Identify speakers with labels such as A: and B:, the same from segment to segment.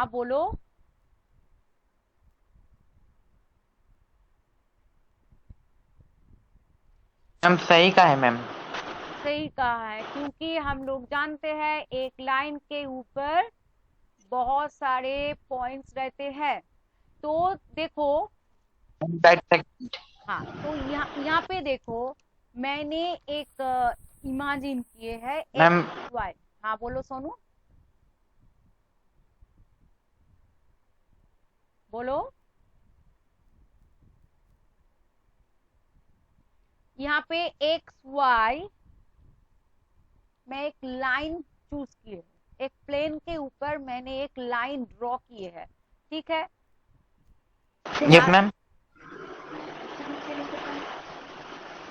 A: हाँ बोलो।
B: मैम सही का है मैम।
A: सही कहा है, क्योंकि हम लोग जानते हैं एक लाइन के ऊपर बहुत सारे पॉइंट्स रहते हैं। तो देखो,
B: राइट सेकंड।
A: हाँ तो यहाँ यहाँ पे देखो, मैंने एक इमेजिन किए है
B: मैम
A: एक्स वाई। हाँ बोलो सोनू, बोलो। यहाँ पे एक्स वाई, मैं एक लाइन चूज किए है, एक प्लेन के ऊपर मैंने एक लाइन ड्रॉ किए है, ठीक है।
B: यस
A: यहाँ
B: मैम।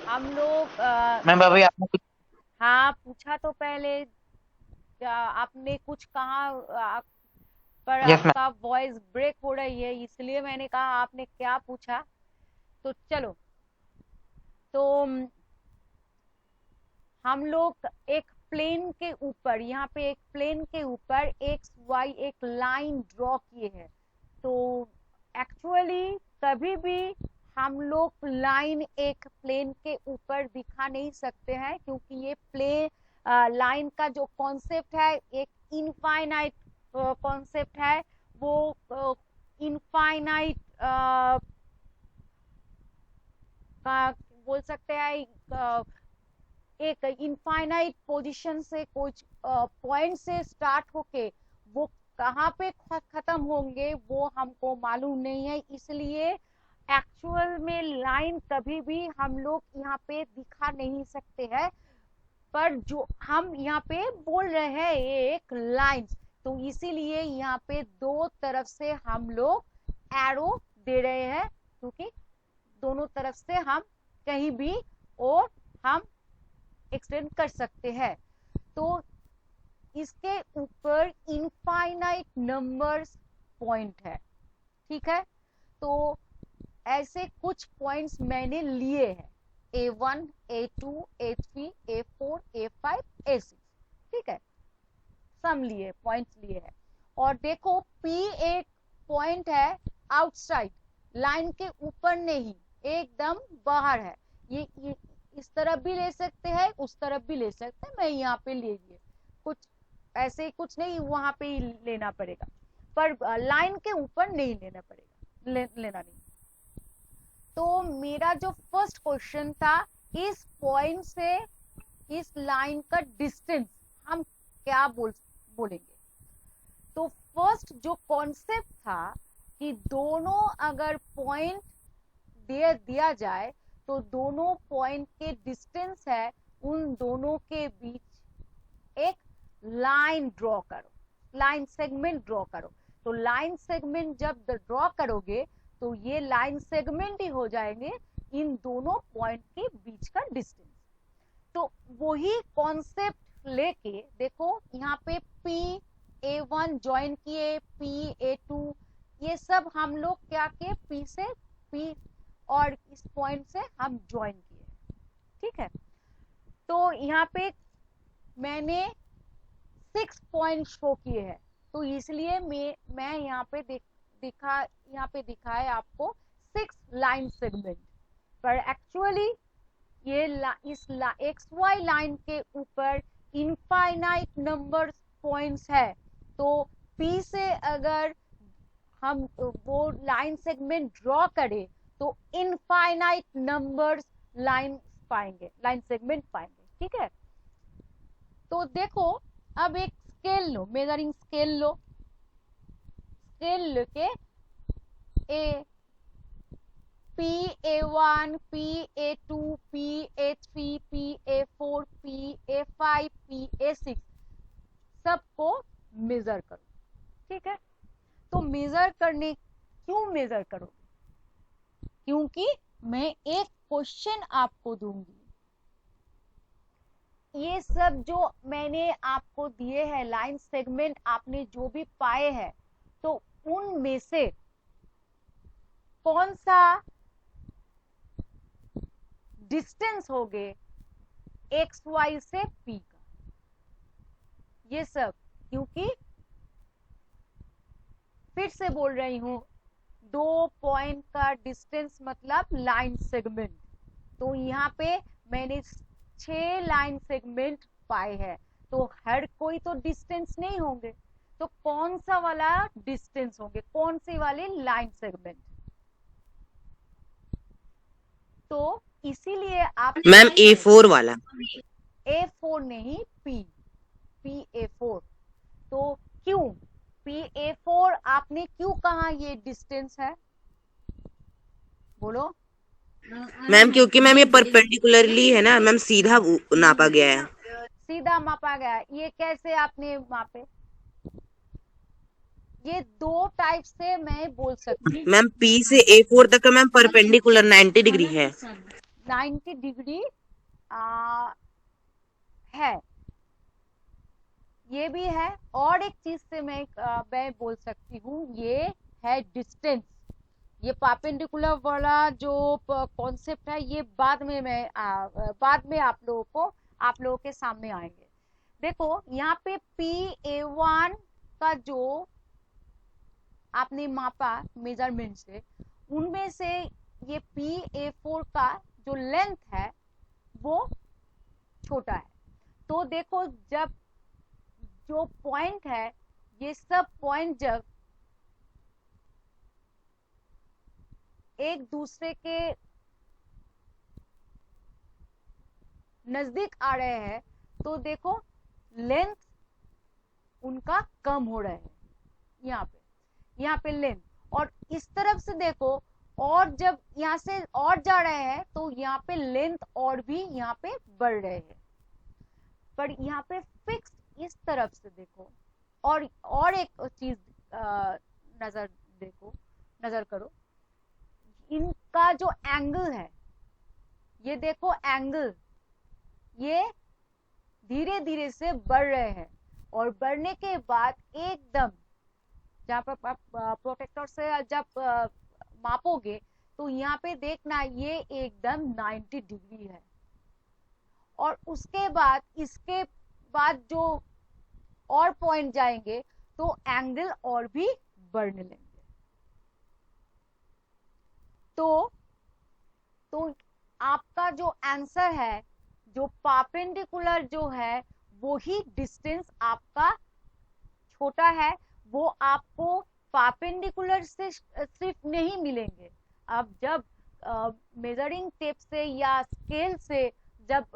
A: हम लोग
B: मैम अभी आपने कुछ।
A: हाँ पूछा तो पहले, आपने कुछ कहा, पर
B: यस मैम।
A: आपका वॉइस ब्रेक हो रही है, इसलिए मैंने कहा आपने क्या पूछा। तो चलो, तो हम लोग एक प्लेन के ऊपर, यहाँ पे एक प्लेन के ऊपर एक्स वाई एक लाइन ड्रॉ किए हैं। तो एक्चुअली कभी भी हम लोग लाइन एक प्लेन के ऊपर दिखा नहीं सकते हैं, क्योंकि ये लाइन का जो कॉन्सेप्ट है एक इनफाइनाइट कॉन्सेप्ट है। वो इनफाइनाइट का बोल सकते हैं, एक इनफाइनाइट पोजीशन से कुछ पॉइंट से स्टार्ट होके वो कहाँ पे खत्म होंगे वो हमको मालूम नहीं है। इसलिए एक्चुअल में लाइन कभी भी हम लोग यहाँ पे दिखा नहीं सकते हैं। पर जो हम यहाँ पे बोल रहे हैं ये एक लाइन, तो इसीलिए यहाँ पे दो तरफ से हम लोग एरो दे रहे हैं, क्योंकि दोनों तरफ से हम कहीं भी और हम एक्सटेंड कर सकते हैं। तो इसके ऊपर इनफाइनाइट नंबर्स पॉइंट है, ठीक है। तो ऐसे कुछ पॉइंट्स मैंने लिए हैं, A1 A2 A3 A4 A5 A6, ठीक है। सम लिए पॉइंट्स लिए हैं। और देखो P एक पॉइंट है आउटसाइड, लाइन के ऊपर नहीं, एकदम बाहर है। ये इस तरफ भी ले सकते हैं, उस तरफ भी ले सकते हैं, मैं यहाँ पे ले लिए। कुछ ऐसे कुछ नहीं, वहां पे ही लेना पड़ेगा, पर लाइन के ऊपर नहीं लेना पड़ेगा, लेना नहीं। तो मेरा जो फर्स्ट क्वेश्चन था, इस पॉइंट से इस लाइन का डिस्टेंस हम क्या बोलेंगे। तो फर्स्ट जो कॉन्सेप्ट था कि दोनों अगर पॉइंट दिया जाए तो दोनों पॉइंट के डिस्टेंस है, उन दोनों के बीच एक लाइन ड्रॉ करो, लाइन सेगमेंट ड्रॉ करो। तो लाइन सेगमेंट जब ड्रॉ करोगे तो ये लाइन सेगमेंट ही हो जाएंगे इन दोनों पॉइंट के बीच का डिस्टेंस। तो वही कॉन्सेप्ट लेके देखो, यहाँ पे P A1 ज्वाइन किए, P A2, ये सब हम लोग क्या किए, P से P और इस पॉइंट से हम ज्वाइन किए, ठीक है। तो यहाँ पे मैंने 6 पॉइंट शो किए हैं, तो इसलिए मैं यहाँ पे दिखा है आपको 6 लाइन सेगमेंट। पर एक्चुअली ये एक्स वाई लाइन के ऊपर इनफाइनाइट नंबर पॉइंट्स है। तो P से अगर हम वो लाइन सेगमेंट ड्रॉ करें तो इनफाइनाइट नंबर्स लाइन सेगमेंट पाएंगे, ठीक है। तो देखो, अब एक स्केल लो, मेजरिंग स्केल लो, स्केल लेके ए P A1 P A2 P A3 P A4 P A5 P A6 सबको मेजर करो, ठीक है। तो मेजर करने, क्यों मेजर करोगे, क्योंकि मैं एक क्वेश्चन आपको दूंगी। ये सब जो मैंने आपको दिए हैं लाइन सेगमेंट, आपने जो भी पाए हैं, तो उनमें से कौन सा डिस्टेंस हो गए एक्स वाई से P का, ये सब, क्योंकि से बोल रही हूँ, 2 पॉइंट का डिस्टेंस मतलब लाइन सेगमेंट। तो यहाँ पे मैंने 6 लाइन सेगमेंट पाए हैं, तो हर कोई तो डिस्टेंस नहीं होंगे, तो कौन सा वाला डिस्टेंस होंगे, कौन सी वाली लाइन सेगमेंट। तो इसीलिए आप
C: मैम A4 वाला।
A: A4 नहीं, PA4। तो क्यों PA4 आपने क्यों कहा ये डिस्टेंस है, बोलो।
C: मैम क्योंकि मैम ये परपेंडिकुलरली है ना मैम, सीधा नापा गया है।
A: सीधा मापा गया, ये कैसे आपने मापे। ये 2 टाइप से मैं बोल सकती हूँ।
C: मैम P से A4 तक का मैम परपेंडिकुलर 90 डिग्री है।
A: 90 डिग्री है, ये भी है। और एक चीज से मैं बोल सकती हूँ, ये है डिस्टेंस। ये परपेंडिकुलर वाला जो कॉन्सेप्ट है, ये बाद में आप लोगों के सामने आएंगे। देखो यहाँ पे PA1 का जो आपने मापा मेजरमेंट से, उनमें से ये PA4 का जो लेंथ है वो छोटा है। तो देखो, जब जो पॉइंट है, ये सब पॉइंट जब एक दूसरे के नजदीक आ रहे हैं, तो देखो लेंथ उनका कम हो रहा है। यहाँ पे लेंथ, और इस तरफ से देखो, और जब यहाँ से और जा रहे हैं तो यहाँ पे लेंथ और भी यहाँ पे बढ़ रहे हैं। पर यहाँ पे फिक्स इस तरफ से देखो। और एक चीज नजर करो, इनका जो एंगल है, ये देखो एंगल, ये धीरे धीरे से बढ़ रहे हैं, और बढ़ने के बाद एकदम जहाँ पर आप प्रोटेक्टर से जब मापोगे, तो यहाँ पे देखना ये एकदम 90 डिग्री है। और उसके बाद इसके बाद जो और पॉइंट जाएंगे, तो एंगल और भी बढ़ने लेंगे। तो आपका जो आंसर है, जो परपेंडिकुलर जो है, वो ही डिस्टेंस आपका छोटा है। वो आपको परपेंडिकुलर से सिर्फ नहीं मिलेंगे। अब जब मेजरिंग टेप से या स्केल से जब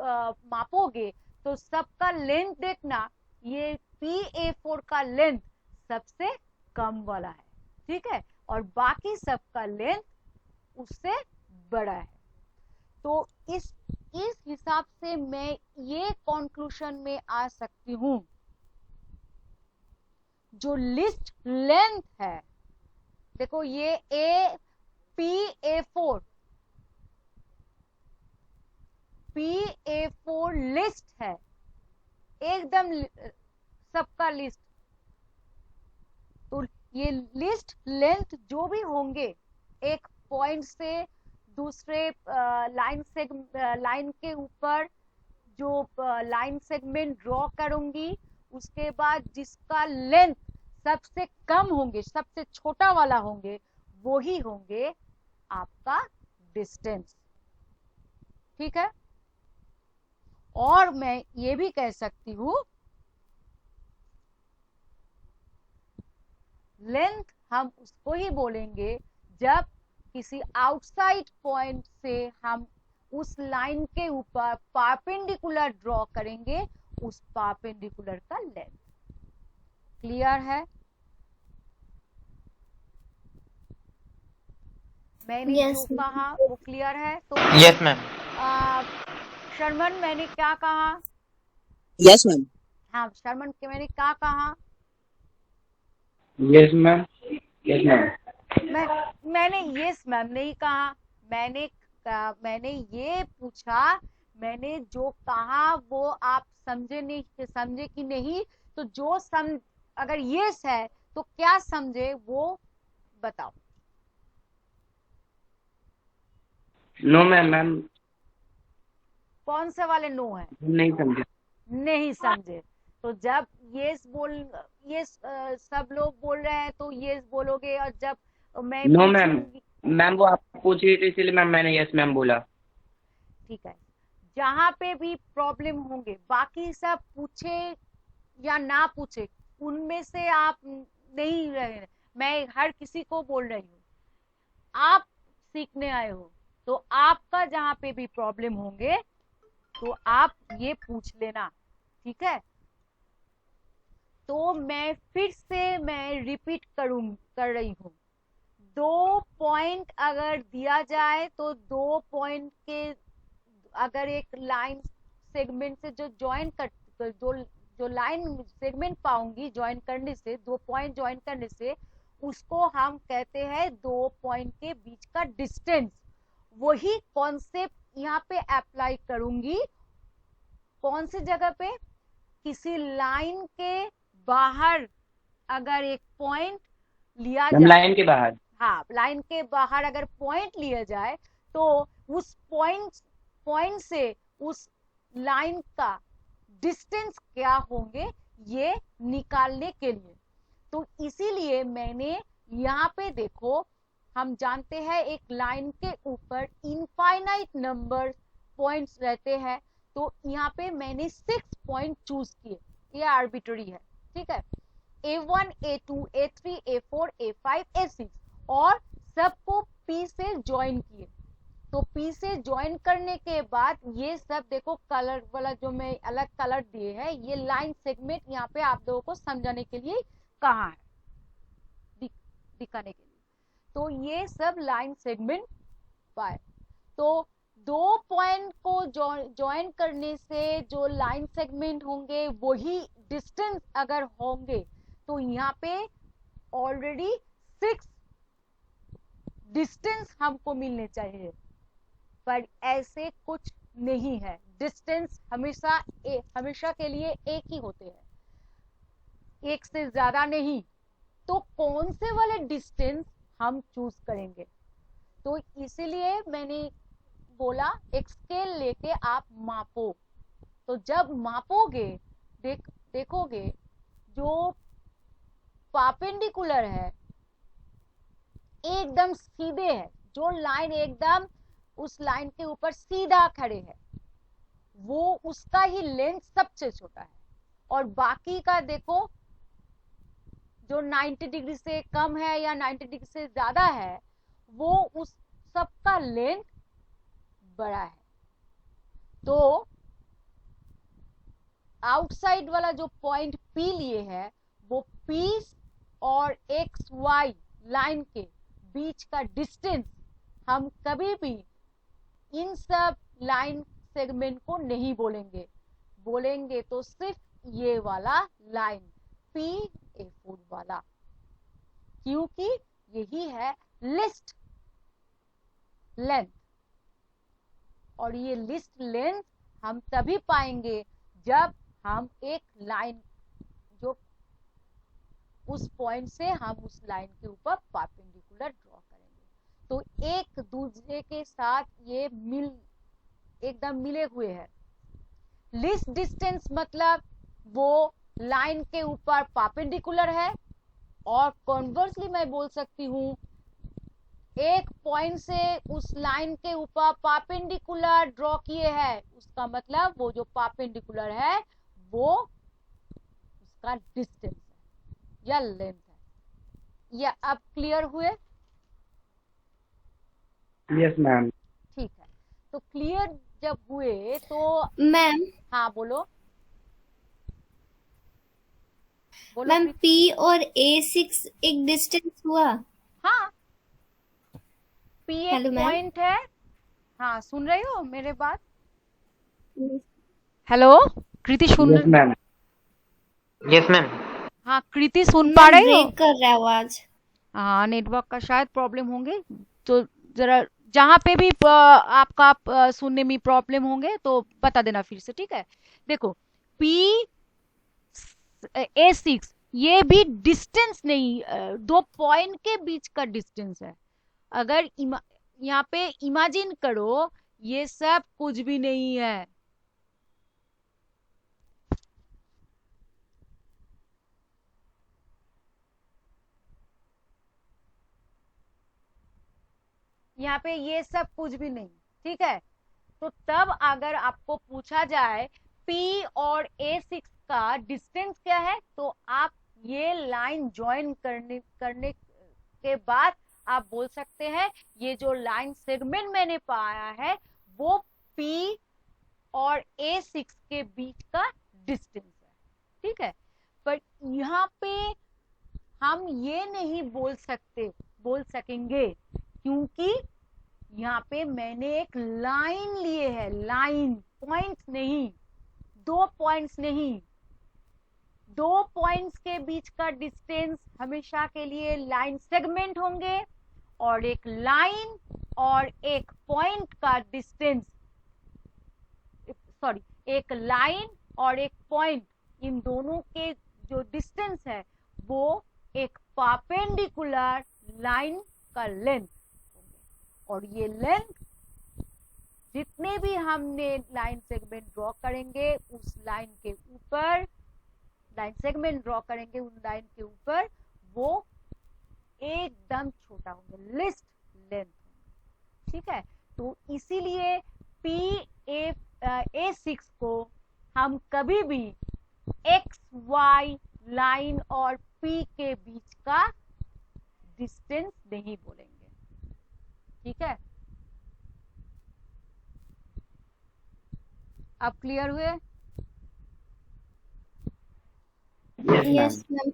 A: मापोगे, तो सबका लेंथ देखना, ये PA4 का लेंथ सबसे कम वाला है, ठीक है, और बाकी सबका लेंथ उससे बड़ा है। तो इस हिसाब से मैं ये कंक्लूजन में आ सकती हूं, जो लिस्ट लेंथ है, देखो ये PA4 लिस्ट है, एकदम सबका लिस्ट। तो ये लिस्ट लेंथ जो भी होंगे, एक पॉइंट से दूसरे लाइन के ऊपर जो लाइन सेगमेंट ड्रॉ करूंगी, उसके बाद जिसका लेंथ सबसे कम होंगे, सबसे छोटा वाला होंगे, वो ही होंगे आपका डिस्टेंस, ठीक है। और मैं ये भी कह सकती हूं, लेंथ हम उसको ही बोलेंगे जब किसी आउटसाइड पॉइंट से हम उस लाइन के ऊपर परपेंडिकुलर ड्रॉ करेंगे, उस परपेंडिकुलर का लेंथ। क्लियर है? मैंने
D: Yes,
A: जो कहा वो क्लियर है? तो
B: यस मैम।
A: शर्मन, मैंने क्या कहा?
C: Yes ma'am.
A: हाँ शर्मन, के मैंने क्या कहा?
E: Yes ma'am. Yes ma'am.
A: मैंने यस मैम नहीं कहा, मैंने ये पूछा, मैंने जो कहा वो आप समझे कि नहीं। तो जो अगर यस है तो क्या समझे वो बताओ।
E: No ma'am. मैम
A: कौन से वाले नो है?
E: नहीं समझे।
A: नहीं समझे। तो जब सब लोग बोल रहे हैं तो यस बोलोगे, और जब मैं
E: नो मैम,
A: पूछूंगी,
E: मैम वो आप पूछ रही थी इसलिए मैम मैंने यस मैम बोला।
A: ठीक है, जहां पे भी प्रॉब्लम होंगे, बाकी सब पूछे या ना पूछे, उनमें से आप नहीं रहे, मैं हर किसी को बोल रही हूँ, आप सीखने आए हो, तो आपका जहां पे भी प्रॉब्लम होंगे तो आप ये पूछ लेना, ठीक है। तो मैं फिर से रिपीट कर रही हूँ, 2 पॉइंट अगर दिया जाए तो 2 पॉइंट के, अगर एक लाइन सेगमेंट से जो लाइन सेगमेंट पाऊंगी ज्वाइन करने से, 2 पॉइंट ज्वाइन करने से, उसको हम कहते हैं 2 पॉइंट के बीच का डिस्टेंस। वही कॉन्सेप्ट यहाँ पे अप्लाई करूंगी, कौन सी जगह पे, किसी लाइन के बाहर अगर एक पॉइंट लिया
E: मैम
A: जाए,
E: लाइन के बाहर।
A: हाँ, लाइन के बाहर अगर पॉइंट लिया जाए तो उस पॉइंट से उस लाइन का डिस्टेंस क्या होंगे ये निकालने के लिए। तो इसीलिए मैंने यहाँ पे देखो, हम जानते हैं एक लाइन के ऊपर इनफाइनाइट नंबर पॉइंट्स रहते हैं, तो यहाँ पे मैंने 6 पॉइंट चूज किए, ये आर्बिट्ररी है, ठीक है। A1, A2, A3, A4, A5, A6 और सबको P से ज्वाइन किए। तो P से ज्वाइन करने के बाद ये सब देखो, कलर वाला जो मैं अलग कलर दिए हैं, ये लाइन सेगमेंट यहाँ पे आप लोगों को समझाने के लिए कहा है, दिखाने के लिए। तो ये सब लाइन सेगमेंट पाए, तो 2 पॉइंट को ज्वाइन करने से जो लाइन सेगमेंट होंगे वही डिस्टेंस अगर होंगे, तो यहाँ पे ऑलरेडी 6 डिस्टेंस हमको मिलने चाहिए, पर ऐसे कुछ नहीं है। डिस्टेंस हमेशा के लिए एक ही होते हैं, एक से ज्यादा नहीं। तो कौन से वाले डिस्टेंस हम चूज करेंगे, तो इसीलिए मैंने बोला एक स्केल लेके आप मापो। तो जब मापोगे, देखोगे जो परपेंडिकुलर है एकदम सीधे है, जो लाइन एकदम उस लाइन के ऊपर सीधा खड़े है, वो उसका ही लेंथ सबसे छोटा है, और बाकी का देखो जो 90 डिग्री से कम है या 90 डिग्री से ज्यादा है, वो उस सबका लेंथ बड़ा है। तो आउटसाइड वाला जो पॉइंट P लिए है, वो P और XY लाइन के बीच का डिस्टेंस हम कभी भी इन सब लाइन सेगमेंट को नहीं बोलेंगे तो सिर्फ ये वाला लाइन PA4 वाला, क्योंकि यही है लिस्ट लेंथ, और ये लिस्ट लेंथ हम तभी पाएंगे जब हम एक लाइन जो उस पॉइंट से हम उस लाइन के ऊपर परपेंडिकुलर ड्रॉ करेंगे। तो एक दूसरे के साथ ये एकदम मिले हुए हैं। लिस्ट डिस्टेंस मतलब वो लाइन के ऊपर परपेंडिकुलर है, और कॉन्वर्सली मैं बोल सकती हूँ एक पॉइंट से उस लाइन के ऊपर परपेंडिकुलर ड्रॉ किए हैं, उसका मतलब वो जो परपेंडिकुलर है वो उसका डिस्टेंस है या लेंथ है। या अब क्लियर हुए?
E: Yes ma'am.
A: ठीक है, तो क्लियर जब हुए तो
D: मैम
A: हाँ बोलो
D: मैम P और A6 एक डिस्टेंस हुआ।
A: हाँ, P एक
D: हेलो मैम।
A: पॉइंट है। हाँ, सुन रही हो मेरे बात? हेलो कृति, सुन
E: यस मैम।
B: Yes ma'am.
A: हाँ कृति, सुन पा रही हो?
D: ब्रेक कर रहा है आवाज।
A: हाँ, नेटवर्क का शायद प्रॉब्लम होंगे, तो जरा जहाँ पे भी आपका सुनने में प्रॉब्लम होंगे तो बता देना फिर से, ठीक है। देखो A6 ये भी डिस्टेंस नहीं, 2 पॉइंट के बीच का डिस्टेंस है। अगर यहाँ पे इमेजिन करो ये सब कुछ भी नहीं है, यहाँ पे ये सब कुछ भी नहीं, ठीक है। तो तब अगर आपको पूछा जाए P और A6 का डिस्टेंस क्या है, तो आप ये लाइन ज्वाइन करने के बाद आप बोल सकते हैं ये जो लाइन सेगमेंट मैंने पाया है वो P और A6 के बीच का डिस्टेंस है, ठीक है। पर यहाँ पे हम ये नहीं बोल सकेंगे क्योंकि यहाँ पे मैंने एक लाइन लिए है, लाइन, पॉइंट्स नहीं, 2 पॉइंट्स नहीं। 2 पॉइंट्स के बीच का डिस्टेंस हमेशा के लिए लाइन सेगमेंट होंगे और एक लाइन और एक पॉइंट का डिस्टेंस, सॉरी, एक लाइन और एक पॉइंट, इन दोनों के जो डिस्टेंस है वो एक परपेंडिकुलर लाइन का लेंथ, और ये लेंथ जितने भी हमने लाइन सेगमेंट ड्रॉ करेंगे उस लाइन के ऊपर, लाइन सेगमेंट ड्रॉ करेंगे उन लाइन के ऊपर, वो एकदम छोटा होंगे, लिस्ट लेंथ, ठीक है। तो इसीलिए A6 को हम कभी भी एक्स वाई लाइन और P के बीच का डिस्टेंस नहीं बोलेंगे, ठीक है। अब क्लियर हुए?
E: Yes
D: yes
E: ma'am.
D: मैम।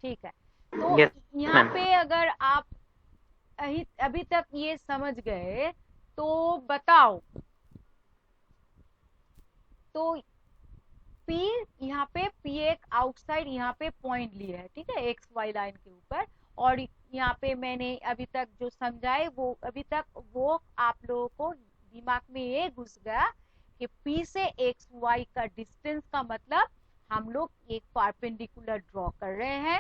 A: ठीक है। तो
B: Yes,
A: यहाँ
B: ma'am.
A: पे अगर आप अभी तक ये समझ गए तो बताओ, तो P यहाँ पे P एक आउटसाइड यहाँ पे पॉइंट लिए है, ठीक है, एक्स वाई लाइन के ऊपर, और यहाँ पे मैंने अभी तक जो समझाए वो अभी तक वो आप लोगों को दिमाग में ये घुस गया कि P से एक्स वाई का डिस्टेंस का मतलब हम लोग एक परपेंडिकुलर ड्रॉ कर रहे हैं,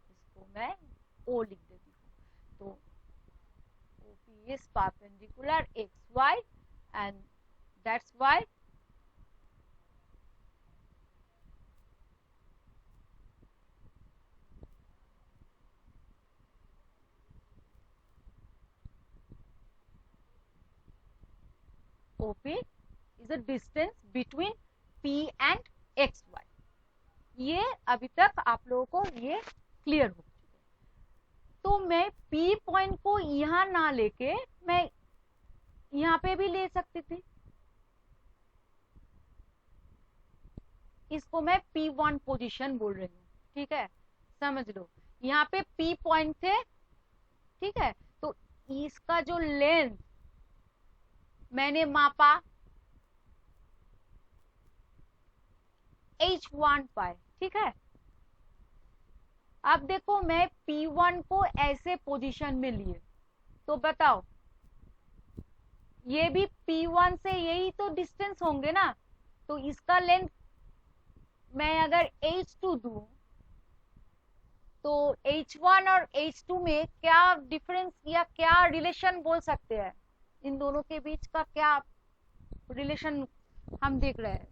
A: इसको मैं O लिख देती हूँ। तो OP is perpendicular XY and that's why OP is a distance between P and XY। ये अभी तक आप लोगों को ये क्लियर हो चुका है। तो मैं P पॉइंट को यहाँ ना लेके मैं यहाँ पे भी ले सकती थी, इसको मैं P1 पोजीशन बोल रही हूँ, ठीक है, समझ लो। यहाँ पे P पॉइंट थे, ठीक है, तो इसका जो लेंथ मैंने मापा H1 पाए, ठीक है। अब देखो मैं P1 को ऐसे पोजीशन में लिए, तो बताओ ये भी P1 से यही तो डिस्टेंस होंगे ना, तो इसका लेंथ मैं अगर H2 दूं तो H1 और H2 में क्या डिफरेंस या क्या रिलेशन बोल सकते हैं, इन दोनों के बीच का क्या रिलेशन हम देख रहे हैं?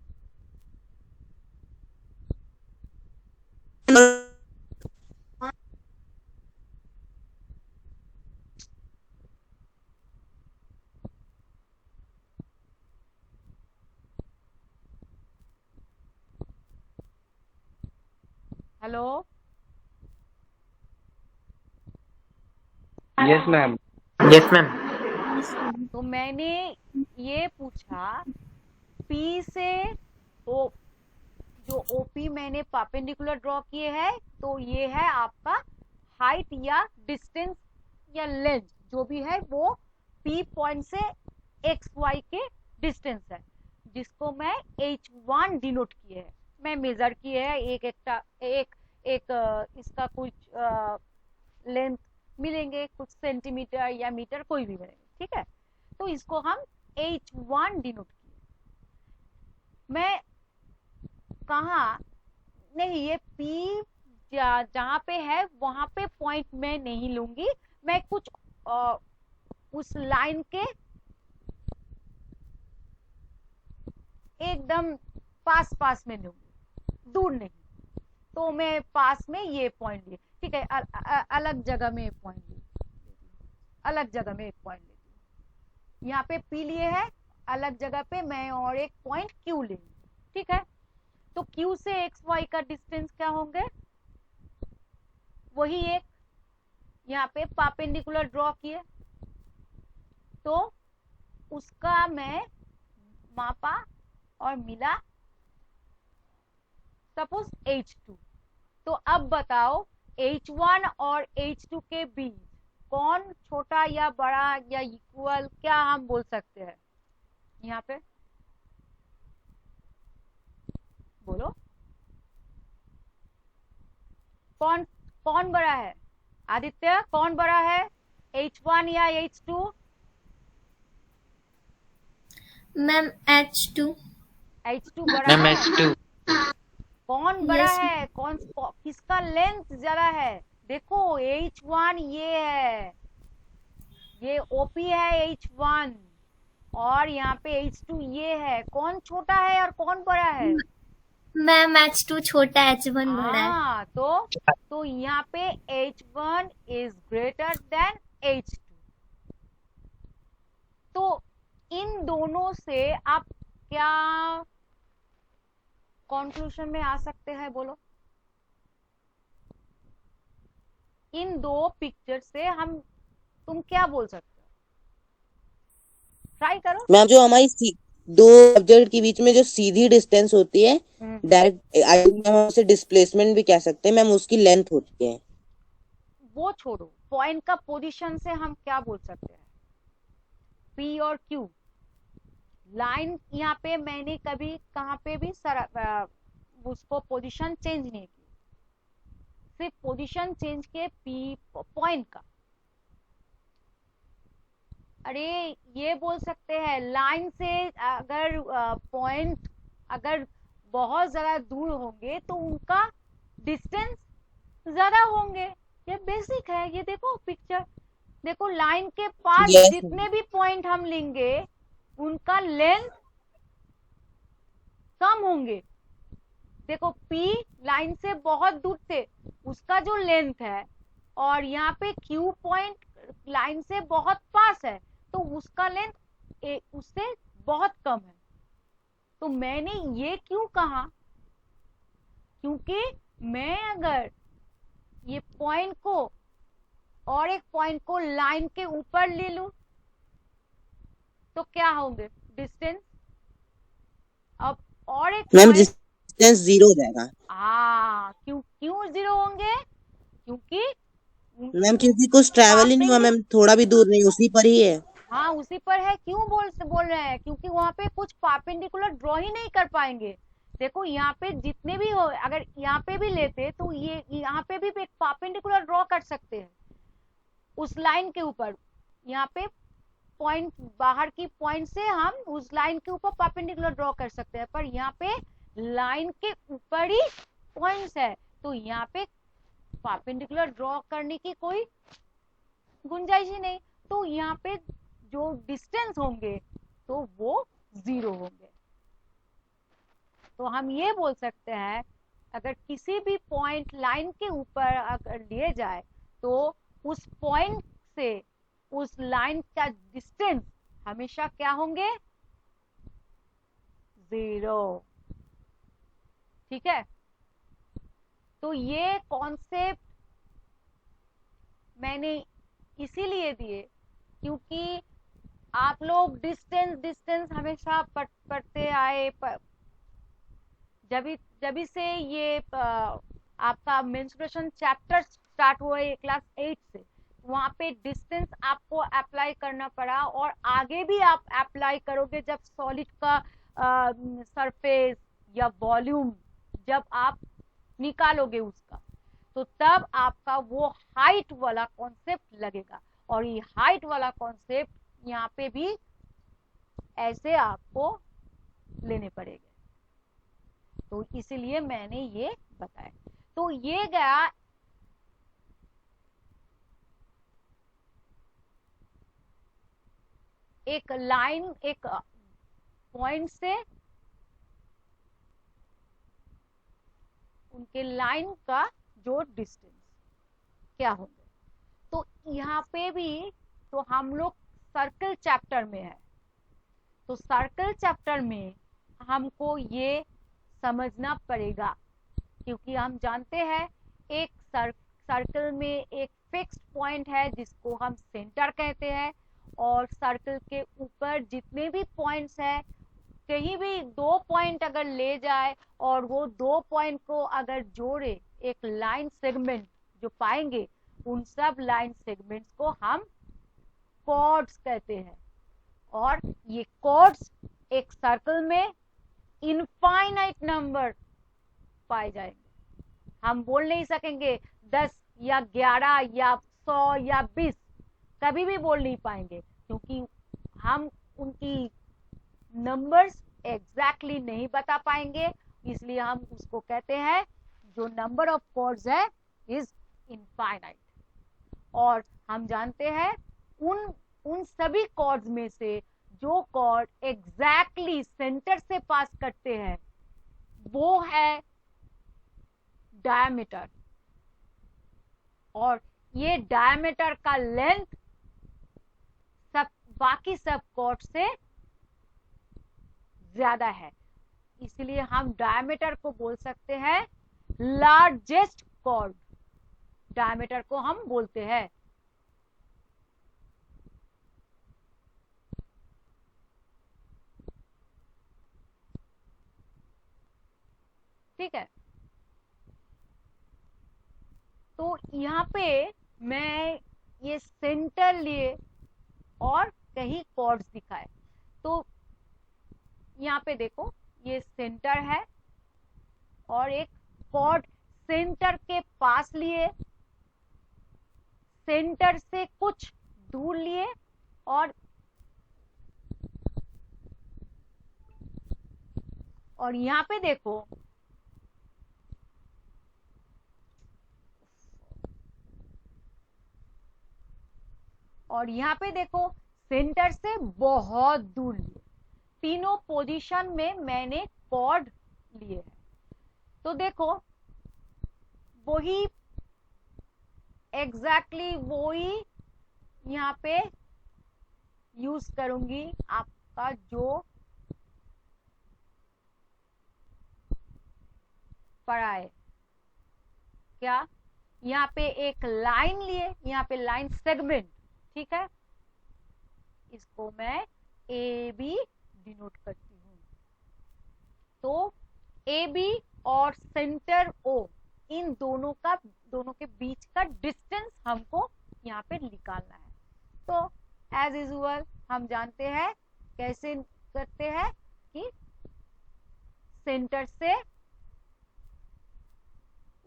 A: Hello,
E: yes ma'am.
B: Yes, ma'am.
A: तो मैंने ये पूछा P से O, जो OP मैंने परपेंडिकुलर ड्रॉ किए है, तो ये है आपका हाइट या डिस्टेंस या लेंथ जो भी है वो P पॉइंट से XY के डिस्टेंस है, जिसको मैं H1 डिनोट किए है, मैं मेजर किए है, एक इसका कुछ लेंथ मिलेंगे, कुछ सेंटीमीटर या मीटर कोई भी मिलेंगे, ठीक है। तो इसको हम H1 डिनोट किए। मैं कहा नहीं, ये P जहाँ पे है वहां पे पॉइंट मैं नहीं लूंगी, मैं कुछ उस लाइन के एकदम पास में लूंगी, दूर नहीं। तो मैं पास में ये पॉइंट लिए, ठीक है, अलग जगह में पॉइंट लिए, अलग जगह में एक पॉइंट लेती हूँ। यहाँ पे P लिए है, अलग जगह पे मैं और एक पॉइंट Q ले, ठीक है। तो Q से XY का डिस्टेंस क्या होंगे, वही एक यहाँ पे परपेंडिकुलर ड्रॉ किए, तो उसका मैं मापा और मिला सपोज H2। तो अब बताओ H1 और H2 के बीच कौन छोटा या बड़ा या इक्वल, क्या हम बोल सकते हैं यहाँ पे, बोलो कौन कौन बड़ा है। आदित्य कौन बड़ा है, H1 या H2?
D: Ma'am H2।
A: H2 बड़ा
B: मैम
A: है।
B: H2।
A: कौन बड़ा
D: Yes,
A: है, किसका लेंथ ज्यादा है? देखो H1 ये है, ये OP है H1, और यहाँ पे H2 ये है। कौन छोटा है और कौन बड़ा है?
D: मैम H2 छोटा, H1 बड़ा है।
A: हाँ, तो यहाँ पे H1 is greater than H2। तो इन दोनों से आप क्या कंक्लूजन में आ सकते हैं, बोलो। इन दो पिक्चर से तुम क्या बोल सकते हो, ट्राई करो।
C: मैम जो हमारी दो ऑब्जेक्ट के बीच में जो सीधी डिस्टेंस होती है, डायरेक्ट हम उसे डिस्प्लेसमेंट भी कह सकते हैं मैम, उसकी लेंथ होती है।
A: वो छोड़ो, पॉइंट का पोजीशन से हम क्या बोल सकते हैं, P और Q। लाइन यहाँ पे मैंने कभी कहाँ पे भी उसको पोजीशन चेंज नहीं की, सिर्फ पोजीशन चेंज किए P पॉइंट का। अरे ये बोल सकते हैं लाइन से अगर पॉइंट अगर बहुत ज्यादा दूर होंगे तो उनका डिस्टेंस ज्यादा होंगे, ये बेसिक है। ये देखो पिक्चर, देखो लाइन के पास
C: Yes,
A: जितने भी पॉइंट हम लेंगे उनका लेंथ कम होंगे। देखो P लाइन से बहुत दूर थे, उसका जो लेंथ है, और यहाँ पे Q पॉइंट लाइन से बहुत पास है, तो उसका लेंथ उससे बहुत कम है। तो मैंने ये क्यों कहा, क्योंकि मैं अगर ये पॉइंट को और एक पॉइंट को लाइन के ऊपर ले लूं तो क्या होंगे डिस्टेंस। अब और एक
C: मैम
A: पॉइंट,
C: डिस्टेंस 0 हो जाएगा
A: क्यों जीरो होंगे, क्योंकि
C: मैम, क्योंकि कुछ ट्रैवल ही नहीं हुआ मैम, थोड़ा भी दूर नहीं, उसी पर ही है।
A: हाँ उसी पर है। क्यों बोल रहे हैं, क्योंकि वहां पे कुछ परपेंडिकुलर ड्रॉ ही नहीं कर पाएंगे। देखो यहाँ पे जितने भी हो, अगर यहाँ पे भी लेते तो ये यहाँ पे भी एक परपेंडिकुलर ड्रॉ कर सकते हैं उस लाइन के ऊपर। यहाँ पे पॉइंट बाहर की पॉइंट से हम उस लाइन के ऊपर परपेंडिकुलर ड्रॉ कर सकते हैं, पर यहाँ पे लाइन के ऊपर ही पॉइंट्स है, तो यहाँ पे परपेंडिकुलर ड्रॉ करने की कोई गुंजाइश ही नहीं। तो यहाँ पे जो डिस्टेंस होंगे तो वो 0 होंगे। तो हम ये बोल सकते हैं अगर किसी भी पॉइंट लाइन के ऊपर अगर लिए जाए तो उस पॉइंट से उस लाइन का डिस्टेंस हमेशा क्या होंगे, 0। ठीक है, तो ये कॉन्सेप्ट मैंने इसीलिए दिए क्योंकि आप लोग डिस्टेंस हमेशा पढ़ते आए। जब से ये आपका मेंस्ट्रुएशन चैप्टर स्टार्ट हुआ है क्लास 8 से, वहां पे डिस्टेंस आपको अप्लाई करना पड़ा, और आगे भी आप अप्लाई करोगे जब सॉलिड का सरफेस या वॉल्यूम जब आप निकालोगे उसका, तो तब आपका वो हाइट वाला कॉन्सेप्ट लगेगा। और ये हाइट वाला कॉन्सेप्ट यहाँ पे भी ऐसे आपको लेने पड़ेंगे, तो इसीलिए मैंने ये बताया। तो ये गया एक लाइन, एक पॉइंट से उनके लाइन का जो डिस्टेंस क्या होंगे। तो यहाँ पे भी तो हम लोग सर्कल चैप्टर में है, तो सर्कल चैप्टर में हमको ये समझना पड़ेगा, क्योंकि हम जानते हैं एक सर्कल में एक फिक्स्ड पॉइंट है जिसको हम सेंटर कहते हैं, और सर्कल के ऊपर जितने भी पॉइंट्स हैं, कहीं भी 2 पॉइंट अगर ले जाए और वो 2 पॉइंट को अगर जोड़े एक लाइन सेगमेंट जो पाएंगे, उन सब लाइन सेगमेंट्स को हम कॉर्ड्स कहते हैं। और ये कॉर्ड्स एक सर्कल में इनफाइनाइट नंबर पाए जाएंगे। हम बोल नहीं सकेंगे 10 या 11 या 100 या 20, कभी भी बोल नहीं पाएंगे, क्योंकि हम उनकी नंबर्स एग्जैक्टली नहीं बता पाएंगे। इसलिए हम उसको कहते हैं जो नंबर ऑफ कॉर्ड्स है इज इनफाइनाइट। और हम जानते हैं उन सभी कॉर्ड्स में से जो कॉर्ड एग्जैक्टली सेंटर से पास करते हैं वो है डायमीटर, और ये डायमीटर का लेंथ सब बाकी सब कॉर्ड से ज्यादा है, इसलिए हम डायमीटर को बोल सकते हैं लार्जेस्ट कॉर्ड। डायमीटर को हम बोलते हैं। ठीक है, तो यहाँ पे मैं ये सेंटर लिए और कहीं कॉर्ड्स दिखाए, तो यहाँ पे देखो ये सेंटर है और एक कॉर्ड सेंटर के पास लिए, सेंटर से कुछ दूर लिए, और यहाँ पे देखो और यहाँ पे देखो सेंटर से बहुत दूर लिए। तीनों पोजीशन में मैंने कॉर्ड लिए हैं, तो देखो वही एग्जैक्टली वही यहाँ पे यूज करूंगी। आपका जो पढ़ा है क्या, यहाँ पे एक लाइन लिए, यहाँ पे लाइन सेगमेंट, ठीक है, इसको मैं ए बी डिनोट करती हूँ। तो ए बी और सेंटर ओ, इन दोनों के बीच का डिस्टेंस हमको यहाँ पे निकालना है। तो एज यूजुअल हम जानते हैं कैसे करते हैं कि सेंटर से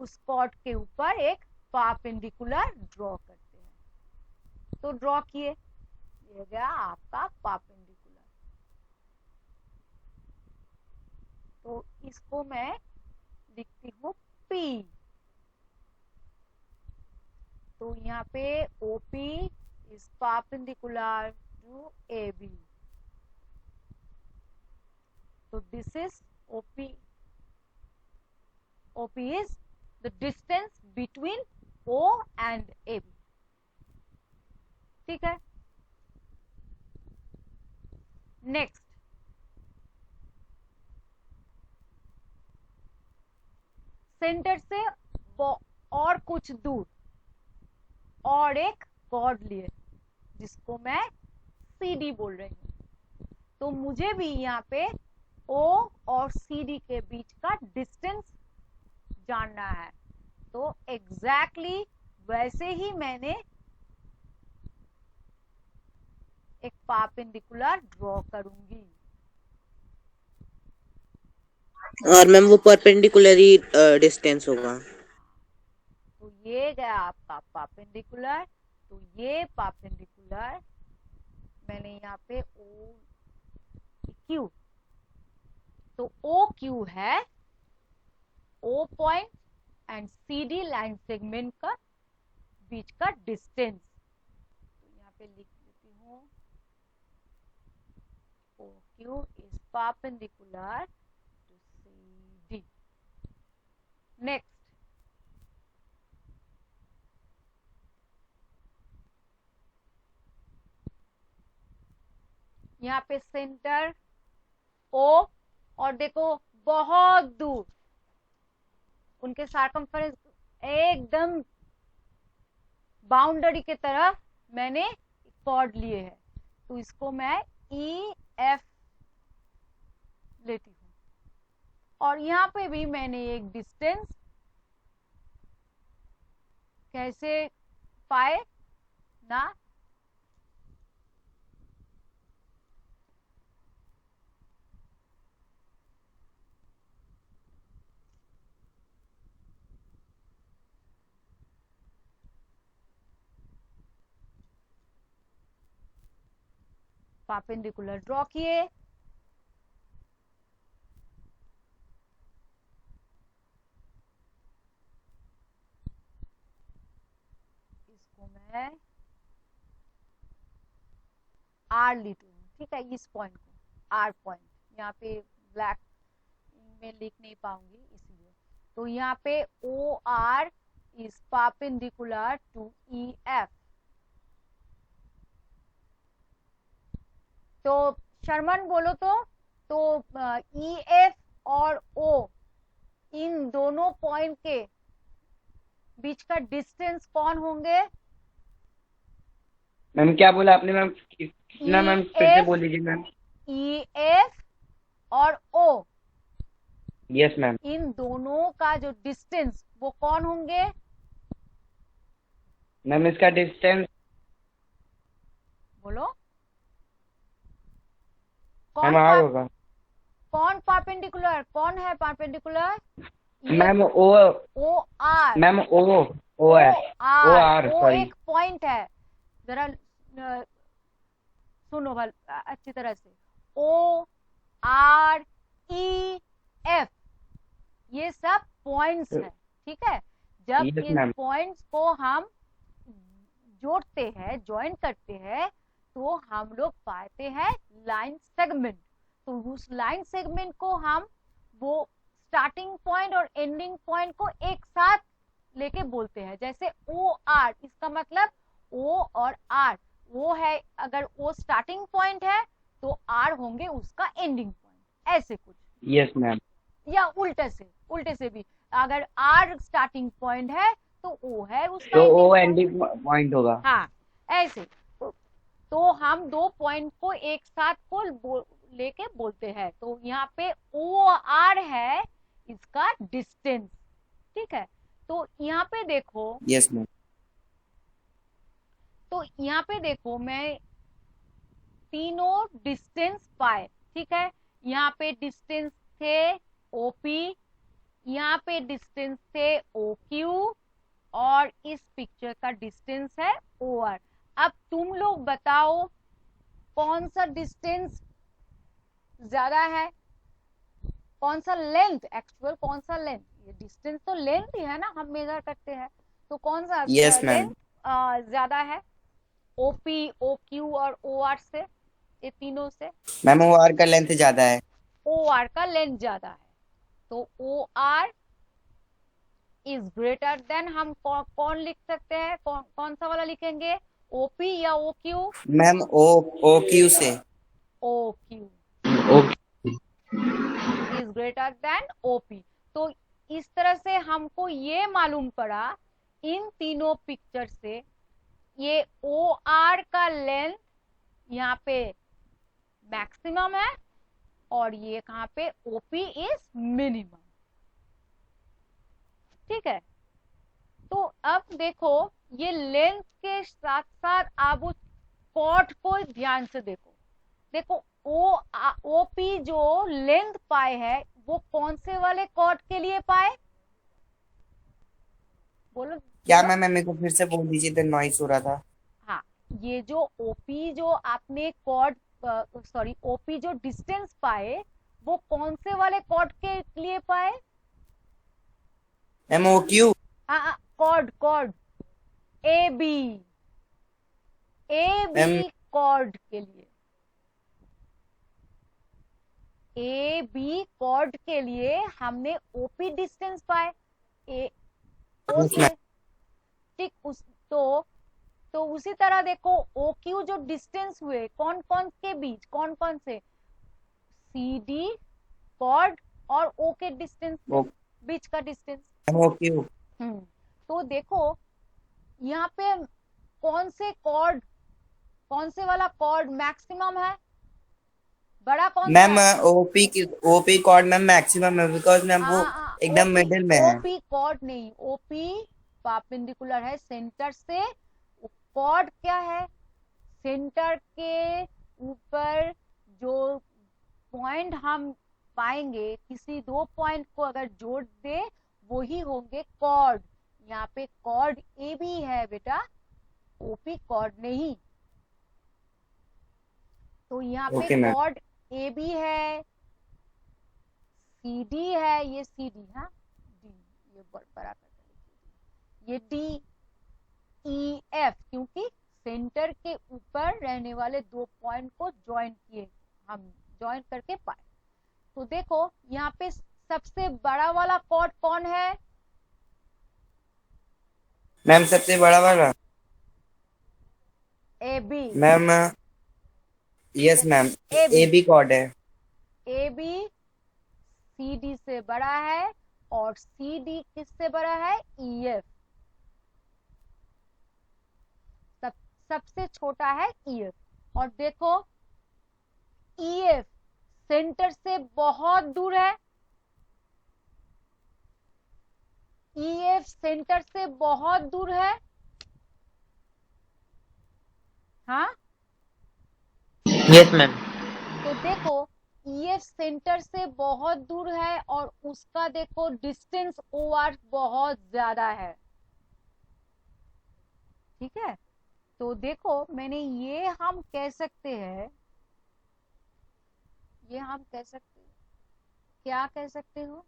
A: उस कॉर्ड के ऊपर एक परपेंडिकुलर ड्रॉ करते हैं। तो ड्रॉ किए, ये गया आपका परपेंडिकुलर। तो इसको मैं लिखती हूँ P। तो यहाँ पे OP is perpendicular to AB. So this is OP. OP is the distance between O and AB. ठीक है, नेक्स्ट सेंटर से और कुछ दूर और एक कॉर्ड लिए जिसको मैं CD बोल रही हूँ। तो मुझे भी यहाँ पे O और CD के बीच का डिस्टेंस जानना है। तो एग्जैक्टली वैसे ही मैंने एक परपेंडिकुलर ड्रॉ करूंगी।
C: और मैम वो परपेंडिकुलर ही डिस्टेंस होगा।
A: तो ये गया आपका परपेंडिकुलर। तो ये परपेंडिकुलर मैंने यहाँ पे ओ क्यू, तो ओ क्यू है O point and CD line segment का बीच का डिस्टेंस। तो यहाँ पे लिख देती हूँ OQ is perpendicular to CD. Next, यहाँ पे सेंटर O, और देखो बहुत दूर उनके सर्कमफेरेंस एकदम बाउंड्री के तरफ मैंने कॉर्ड लिए हैं, तो इसको मैं EF लेती हूँ। और यहाँ पे भी मैंने एक डिस्टेंस कैसे पाए ना, परपेंडिकुलर ड्रॉ किए, इसको मैं R लेती हूँ, ठीक है, इस पॉइंट को R पॉइंट, यहाँ पे ब्लैक में लिख नहीं पाऊंगी इसलिए, तो यहाँ पे OR is perpendicular to EF। तो शर्मन बोलो तो EF और O इन दोनों पॉइंट के बीच का डिस्टेंस कौन होंगे?
E: मैम क्या बोला आपने मैम? कितना मैम फिर से बोल दीजिए मैम।
A: EF और O
E: यस मैम।
A: इन दोनों का जो डिस्टेंस वो कौन होंगे?
E: मैम इसका डिस्टेंस
A: बोलो
E: मैम R होगा।
A: कौन परपेंडिकुलर, कौन है perpendicular?
E: Ma'am O
A: OR
E: ma'am O है OR
A: O
E: सॉरी।
A: एक पॉइंट है, जरा सुनो भल अच्छी तरह से, OR EF ये सब पॉइंट्स है, ठीक है। जब
E: Yes,
A: इन
E: ma'am.
A: पॉइंट्स को हम जोड़ते हैं, ज्वाइन करते हैं, तो हम लोग पाते हैं लाइन सेगमेंट। तो उस लाइन सेगमेंट को हम वो स्टार्टिंग पॉइंट और एंडिंग पॉइंट को एक साथ लेके बोलते हैं, जैसे OR, इसका मतलब O और R, वो है अगर O स्टार्टिंग पॉइंट है तो R होंगे उसका एंडिंग पॉइंट, ऐसे कुछ।
E: Yes ma'am.
A: या उल्टे से भी, अगर R स्टार्टिंग पॉइंट है तो O है उसका
E: तो O
A: एंडिंग
E: एंडिंग पॉइंट होगा।
A: हाँ, ऐसे। तो हम दो पॉइंट को एक साथ को लेके बोलते हैं, तो यहाँ पे OR है इसका डिस्टेंस, ठीक है। तो यहाँ पे देखो,
E: यस मैम।
A: तो यहाँ पे देखो मैं तीनों डिस्टेंस पाए, ठीक है। यहाँ पे डिस्टेंस थे OP, यहाँ पे डिस्टेंस थे OQ, और इस पिक्चर का डिस्टेंस है OR। अब तुम लोग बताओ कौन सा डिस्टेंस ज्यादा है, कौन सा लेंथ, एक्चुअल कौन सा लेंथ, ये डिस्टेंस तो लेंथ ही है ना, हम मेजर करते हैं, तो कौन सा
E: Yes, ma'am.
A: लेंथ ज्यादा है OP, OQ और OR से, ये तीनों से?
E: मैम OR का लेंथ ज्यादा है।
A: OR का लेंथ ज्यादा है, तो OR इज ग्रेटर देन, हम कौन लिख सकते हैं, कौन सा वाला लिखेंगे, OP या OQ?
E: मैम OQ से।
A: OQ is greater than OP। तो इस तरह से हमको ये मालूम पड़ा इन तीनों पिक्चर से, ये OR का लेंथ यहाँ पे मैक्सिमम है और ये कहाँ पे OP इज मिनिमम, ठीक है। तो अब देखो ये लेंथ के साथ साथ आप उस कॉर्ड को ध्यान से देखो, देखो OP जो लेंथ पाए है वो कौन से वाले कॉर्ड के लिए पाए, बोलो
E: क्या मैम मेरे को फिर से बोल दीजिए, तो नॉइस हो रहा था।
A: हाँ, ये जो OP जो आपने कॉर्ड सॉरी OP जो डिस्टेंस पाए वो कौन से वाले कॉर्ड के लिए पाए?
E: Ma'am OQ।
A: Chord AB chord के लिए, AB कॉर्ड के लिए हमने OP डिस्टेंस पाए, O से, ठीक। तो तो उसी तरह देखो ओ क्यू जो डिस्टेंस हुए कौन कौन के बीच, कौन कौन से, सी डी कॉर्ड और ओ के डिस्टेंस
E: ओ
A: बीच का डिस्टेंस।
E: ओके।
A: तो देखो यहाँ पे कौन से कॉर्ड, कौन से वाला कॉर्ड मैक्सिमम है, बड़ा कौन सा
E: मैम
A: है?
E: ओपी कॉर्ड मैम मैक्सिमम है बिकॉज मैम वो एकदम मिडिल में है।
A: ओपी कॉर्ड नहीं, ओपी परपेंडिकुलर है सेंटर से, कॉर्ड क्या है, सेंटर के ऊपर जो पॉइंट हम पाएंगे, किसी दो पॉइंट को अगर जोड़ दे वही होंगे कॉर्ड। यहाँ पे कॉर्ड ए भी है बेटा, ओपी कॉर्ड नहीं। तो यहाँ पे
E: ओके मैम।
A: कॉर्ड ए भी है, सी डी है, ये सी डी, हाँ डी, ये बड़ा कर, ये डी, ई एफ, क्योंकि सेंटर के ऊपर रहने वाले दो पॉइंट को ज्वाइन किए, हम ज्वाइन करके पाए। तो देखो यहाँ पे सबसे बड़ा वाला कॉर्ड कौन है?
E: मैम सबसे बड़ा वाला
A: A B.
E: Ma'am yes ma'am A B chord है।
A: ए बी सी डी से बड़ा है और सी डी किससे बड़ा है? E F. सबसे छोटा है ई एफ। और देखो ई एफ सेंटर से बहुत दूर है, ई एफ सेंटर से बहुत दूर है, हाँ।
B: Yes ma'am.
A: तो देखो ई एफ सेंटर से बहुत दूर है और उसका देखो डिस्टेंस ओ आर बहुत ज्यादा है, ठीक है। तो देखो मैंने ये हम कह सकते हैं, ये हम कह सकते हैं, क्या कह सकते हो?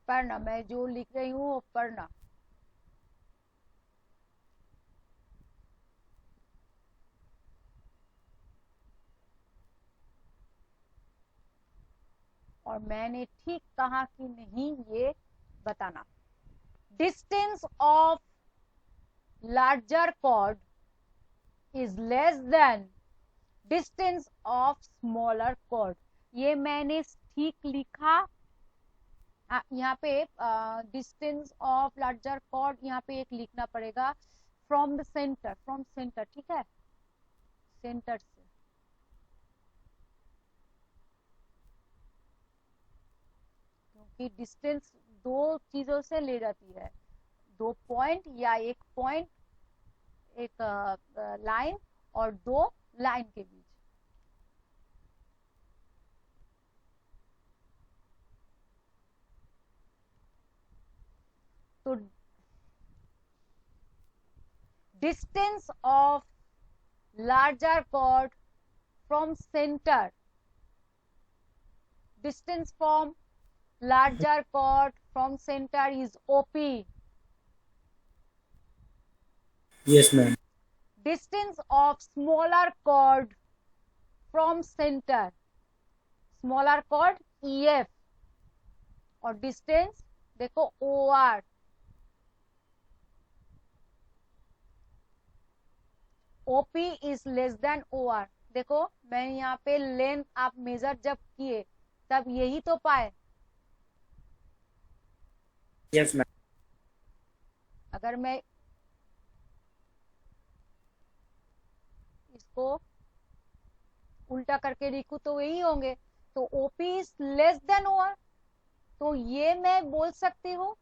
A: पढ़ना, मैं जो लिख रही हूँ वो पढ़ना। और मैंने ठीक कहा कि नहीं ये बताना। Distance of larger chord is less than distance of smaller chord. ये मैंने ठीक लिखा। यहाँ पे डिस्टेंस ऑफ लार्जर कॉर्ड यहाँ पे एक लिखना पड़ेगा, from the centre, from centre, ठीक है, सेंटर से। क्योंकि डिस्टेंस दो चीजों से ले जाती है, दो पॉइंट या एक पॉइंट, एक लाइन और दो लाइन के बीच। तो distance of larger chord from centre, distance from larger chord from center is OP.
E: Yes ma'am.
A: Distance of smaller chord from center, smaller chord EF, और distance देखो OR, OP is less than OR। देखो मैं यहाँ पे length आप major जब किए तब यही तो पाए।
E: Yes ma'am.
A: अगर मैं इसको उल्टा करके लिखूं तो यही होंगे। तो OP is less then OR. तो ये मैं बोल सकती हूँ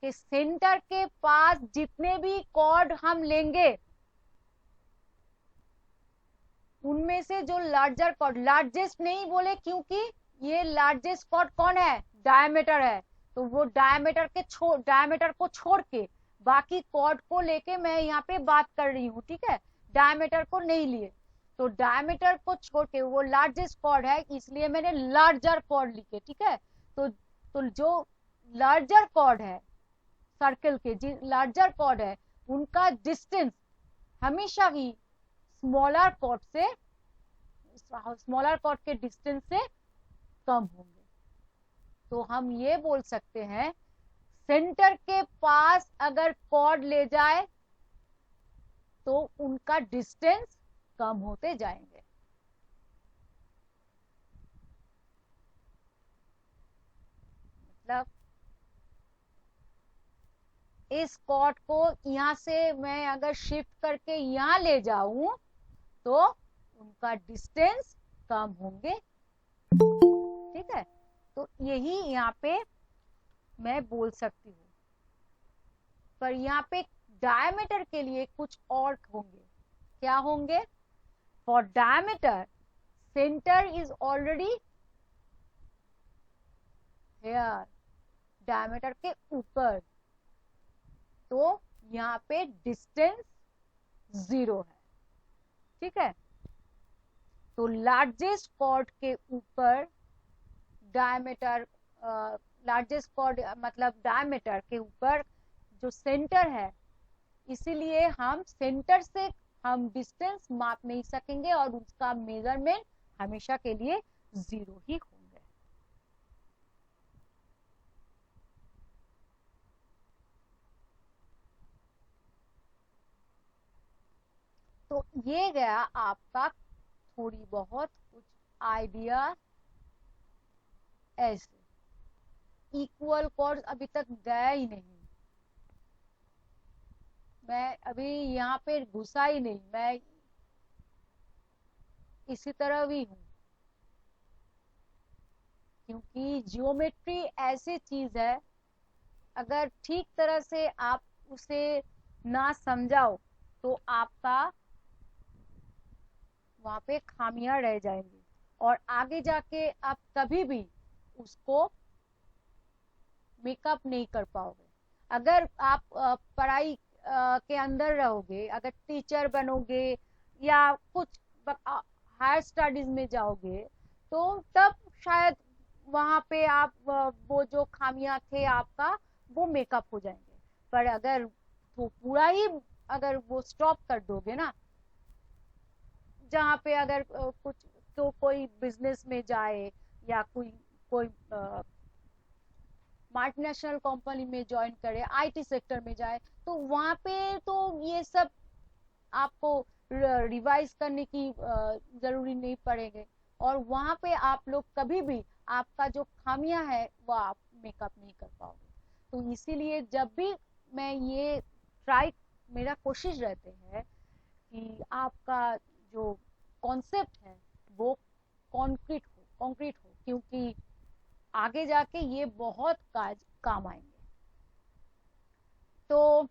A: कि सेंटर के पास जितने भी कॉर्ड हम लेंगे उनमें से जो लार्जर कॉर्ड, लार्जेस्ट नहीं बोले क्योंकि ये लार्जेस्ट कॉर्ड कौन है, डायमीटर है, तो वो डायमीटर को छोड़ के बाकी कॉर्ड को लेके मैं यहाँ पे बात कर रही हूँ, ठीक है, डायमीटर को नहीं लिए। तो डायमीटर को छोड़ के वो लार्जेस्ट कॉर्ड है, इसलिए मैंने लार्जर कॉर्ड लिखे, ठीक है। तो जो लार्जर कॉर्ड है सर्कल के, जो लार्जर कॉर्ड है उनका डिस्टेंस हमेशा ही स्मॉलर कॉर्ड के डिस्टेंस से कम होंगे। तो हम ये बोल सकते हैं सेंटर के पास अगर कॉर्ड ले जाए तो उनका डिस्टेंस कम होते जाएंगे। मतलब इस कॉर्ड को यहां से मैं अगर शिफ्ट करके यहां ले जाऊं तो उनका डिस्टेंस कम होंगे, ठीक है। तो यही यहाँ पे मैं बोल सकती हूँ, पर यहाँ पे डायमीटर के लिए कुछ और होंगे। क्या होंगे? For diameter centre is already hair, diameter के ऊपर, तो यहाँ पे डिस्टेंस 0 है, ठीक है। तो लार्जेस्ट कॉर्ड के ऊपर डायमीटर, लार्जेस्ट कॉर्ड मतलब डायमीटर के ऊपर जो सेंटर है, इसीलिए हम सेंटर से हम डिस्टेंस माप नहीं सकेंगे और उसका मेजरमेंट हमेशा के लिए 0 ही होंगे। तो ये गया आपका थोड़ी बहुत कुछ आइडिया। ऐसे इक्वल कॉर्ड अभी तक गया ही नहीं, मैं अभी यहाँ पे घुसा ही नहीं, मैं इसी तरह भी हूँ, क्योंकि जियोमेट्री ऐसी चीज है अगर ठीक तरह से आप उसे ना समझाओ तो आपका वहां पे खामियां रह जाएंगी और आगे जाके आप कभी भी उसको मेकअप नहीं कर पाओगे। अगर आप पढ़ाई के अंदर रहोगे, अगर टीचर बनोगे या कुछ हायर स्टडीज में जाओगे, तो तब शायद वहां पे आप वो जो खामियां थे आपका वो मेकअप हो जाएंगे। पर अगर तो पूरा ही अगर वो स्टॉप कर दोगे ना, जहाँ पे अगर कुछ तो कोई बिजनेस में जाए या कोई कोई मल्टीनेशनल कंपनी में ज्वाइन करे, आईटी सेक्टर में जाए, तो वहां पे तो ये सब आपको रिवाइज करने की जरूरी नहीं पड़ेगी और वहां पे आप लोग कभी भी आपका जो खामियां है वो आप मेकअप नहीं कर पाओगे। तो इसीलिए जब भी मैं ये मेरा कोशिश रहते है कि आपका जो कॉन्सेप्ट है वो कॉन्क्रीट हो, क्योंकि आगे जाके ये बहुत काम आएंगे। तो